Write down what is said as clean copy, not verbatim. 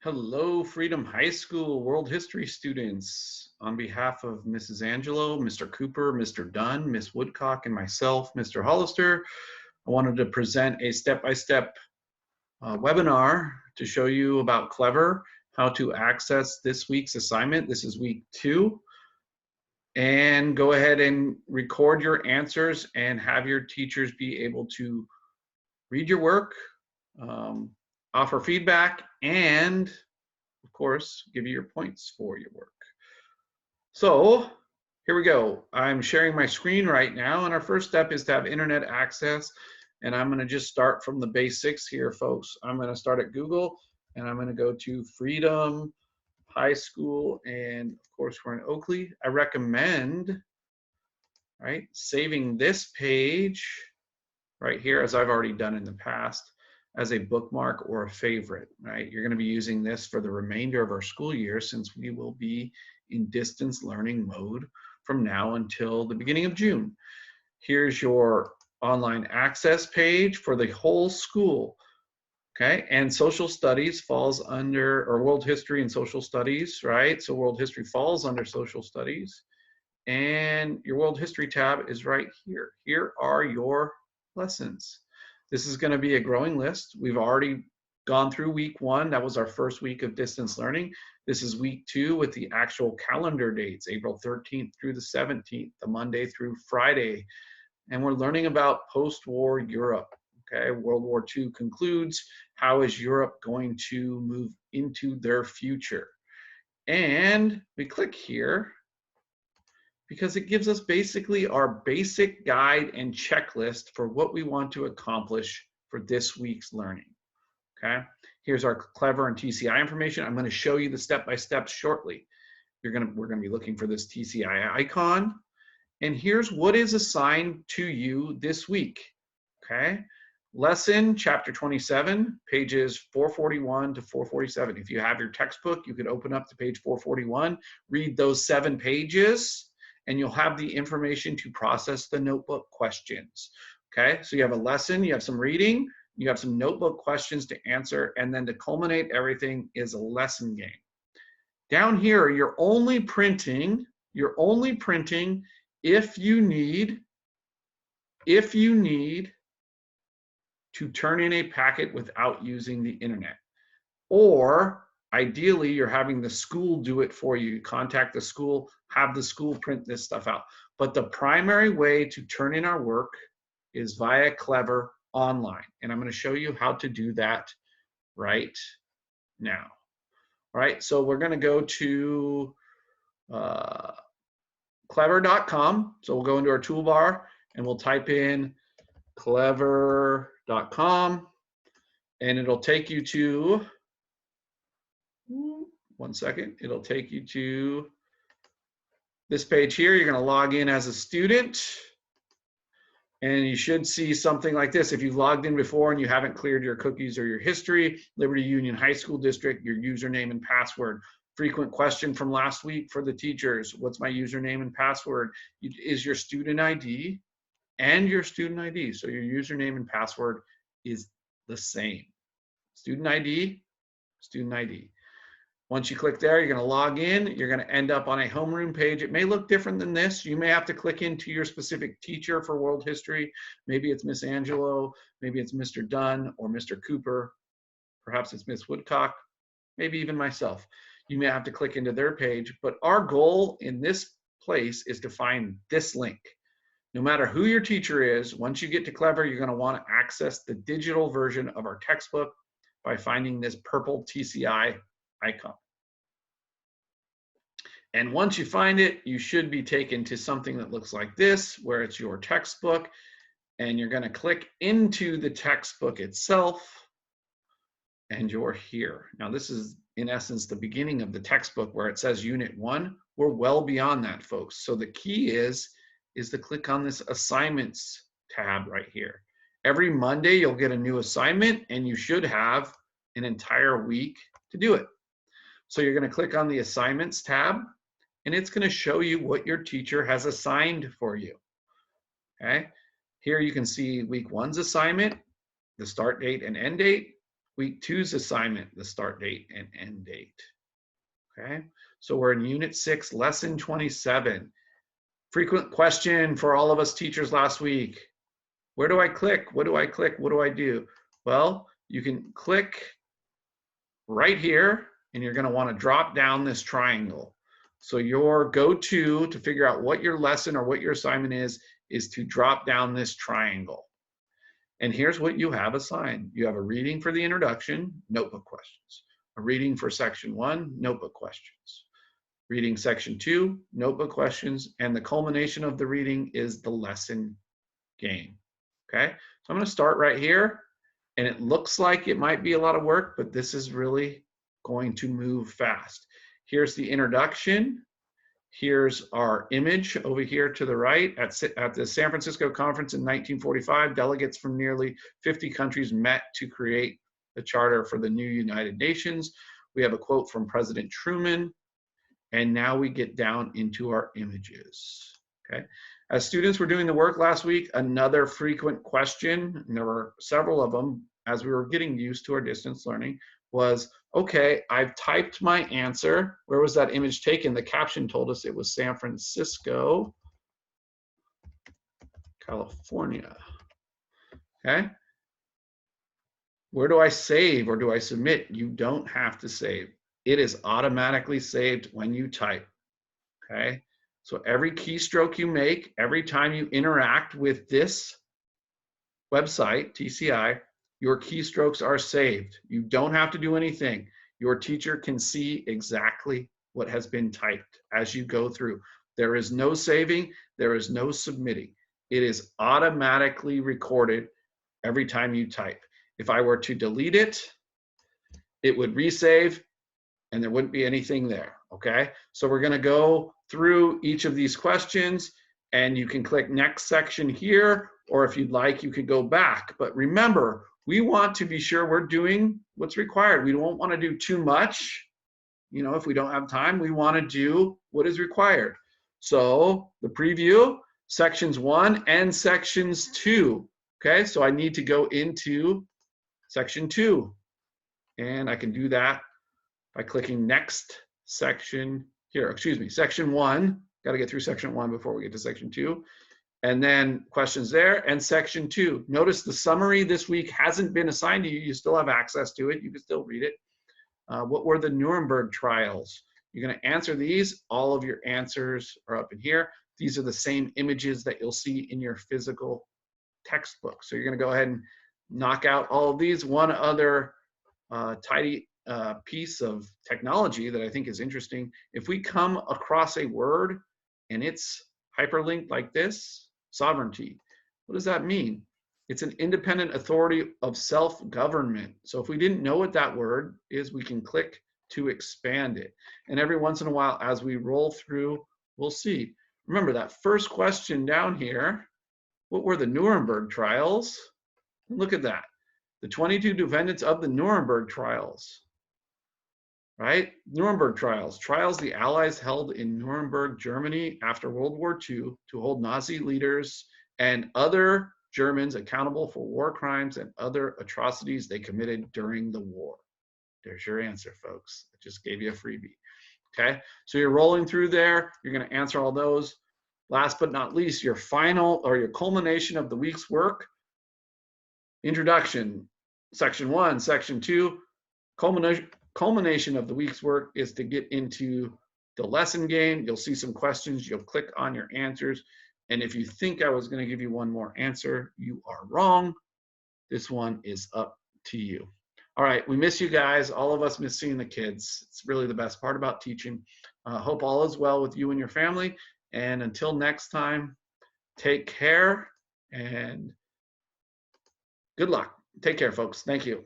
Hello, Freedom High School World History students. On behalf of Mrs. Angelo, Mr. Cooper, Mr. Dunn, Miss Woodcock, and myself, Mr. Hollister, I wanted to present a step-by-step webinar to show you about Clever, how to access this week's assignment. This is week 2. And go ahead and record your answers and have your teachers be able to read your work, offer feedback, and of course, give you your points for your work. So here we go. I'm sharing my screen right now, and our first step is to have internet access. And I'm going to just start from the basics here, folks. I'm going to start at Google, and I'm going to go to Freedom High School, and of course, we're in Oakley. I recommend, right, saving this page right here, as I've already done in the past, as a bookmark or a favorite, right? You're going to be using this for the remainder of our school year, since we will be in distance learning mode from now until the beginning of June. Here's your online access page for the whole school, okay? And social studies falls under, or world history and social studies, right? So world history falls under social studies. And your world history tab is right here. Here are your lessons. This is going to be a growing list. We've already gone through week 1. That was our first week of distance learning. This is week 2 with the actual calendar dates, April 13th through the 17th, the Monday through Friday. And we're learning about post-war Europe. Okay, World War II concludes. How is Europe going to move into their future? And we click here because it gives us basically our basic guide and checklist for what we want to accomplish for this week's learning. Okay, here's our Clever and TCI information. I'm going to show you the step-by-steps shortly. We're going to be looking for this TCI icon, and here's what is assigned to you this week. Okay, lesson chapter 27, pages 441 to 447. If you have your textbook, you could open up to page 441, read those 7 pages, and you'll have the information to process the notebook questions. Okay, so you have a lesson, you have some reading, you have some notebook questions to answer, and then to culminate everything is a lesson game. Down here, you're only printing if you need to turn in a packet without using the internet. Or ideally, you're having the school do it for you. Contact the school, have the school print this stuff out. But the primary way to turn in our work is via Clever online. And I'm going to show you how to do that right now. All right, so we're going to go to clever.com. So we'll go into our toolbar and we'll type in clever.com, and it'll take you to, one second, it'll take you to this page here. You're going to log in as a student, and you should see something like this. If you've logged in before and you haven't cleared your cookies or your history, Liberty Union High School District, your username and password. Frequent question from last week for the teachers: what's my username and password? Is your student ID and your student ID. So your username and password is the same. Student ID, student ID. Once you click there, you're going to log in. You're going to end up on a homeroom page. It may look different than this. You may have to click into your specific teacher for world history. Maybe it's Miss Angelo, maybe it's Mr. Dunn or Mr. Cooper. Perhaps it's Miss Woodcock, maybe even myself. You may have to click into their page, but our goal in this place is to find this link. No matter who your teacher is, once you get to Clever, you're going to want to access the digital version of our textbook by finding this purple TCI icon. And once you find it, you should be taken to something that looks like this, where it's your textbook, and you're going to click into the textbook itself, and you're here. Now, this is, in essence, the beginning of the textbook where it says Unit 1. We're well beyond that, folks. So the key is to click on this assignments tab right here. Every Monday, you'll get a new assignment, and you should have an entire week to do it. So you're going to click on the assignments tab, and it's going to show you what your teacher has assigned for you. Okay, here you can see week 1's assignment, the start date and end date. Week 2's assignment, the start date and end date. Okay, so we're in Unit 6, Lesson 27. Frequent question for all of us teachers last week. Where do I click? What do I click? What do I do? Well, you can click right here, and you're going to want to drop down this triangle. So your go-to to figure out what your lesson or what your assignment is to drop down this triangle. And here's what you have assigned. You have a reading for the introduction, notebook questions. A reading for section 1, notebook questions. Reading section 2, notebook questions. And the culmination of the reading is the lesson game. Okay, so I'm going to start right here. And it looks like it might be a lot of work, but this is really going to move fast. Here's the introduction. Here's our image over here to the right. At the San Francisco Conference in 1945, delegates from nearly 50 countries met to create the charter for the new United Nations. We have a quote from President Truman. And now we get down into our images. Okay. As students were doing the work last week, another frequent question, and there were several of them as we were getting used to our distance learning, was, okay, I've typed my answer. Where was that image taken? The caption told us it was San Francisco, California. Okay. Where do I save or do I submit? You don't have to save. It is automatically saved when you type. Okay. So every keystroke you make, every time you interact with this website, TCI, your keystrokes are saved. You don't have to do anything. Your teacher can see exactly what has been typed as you go through. There is no saving, there is no submitting. It is automatically recorded every time you type. If I were to delete it, it would resave and there wouldn't be anything there, okay? So we're gonna go through each of these questions and you can click next section here, or if you'd like, you could go back. But remember, we want to be sure we're doing what's required. We don't wanna do too much. You know, if we don't have time, we wanna do what is required. So the preview, sections 1 and sections 2, okay? So I need to go into section 2, and I can do that by clicking next section here, excuse me, section 1. Got to get through section 1 before we get to section 2. And then questions there, and section 2. Notice the summary this week hasn't been assigned to you. You still have access to it. You can still read it. What were the Nuremberg trials? You're going to answer these. All of your answers are up in here. These are the same images that you'll see in your physical textbook. So you're going to go ahead and knock out all of these. One other tidy piece of technology that I think is interesting. If we come across a word and it's hyperlinked like this, sovereignty, what does that mean? It's an independent authority of self-government. So if we didn't know what that word is, we can click to expand it. And every once in a while, as we roll through, we'll see. Remember that first question down here, what were the Nuremberg trials? Look at that. The 22 defendants of the Nuremberg trials. Right? Nuremberg trials. Trials the Allies held in Nuremberg, Germany after World War II to hold Nazi leaders and other Germans accountable for war crimes and other atrocities they committed during the war. There's your answer, folks. I just gave you a freebie. Okay? So you're rolling through there. You're going to answer all those. Last but not least, your final or your culmination of the week's work. Introduction, section 1, section 2, culmination of the week's work is to get into the lesson game. You'll see some questions. You'll click on your answers. And if you think I was going to give you one more answer, you are wrong. This one is up to you. All right, we miss you guys. All of us miss seeing the kids. It's really the best part about teaching. Hope all is well with you and your family. And until next time, take care and good luck. Take care, folks. Thank you.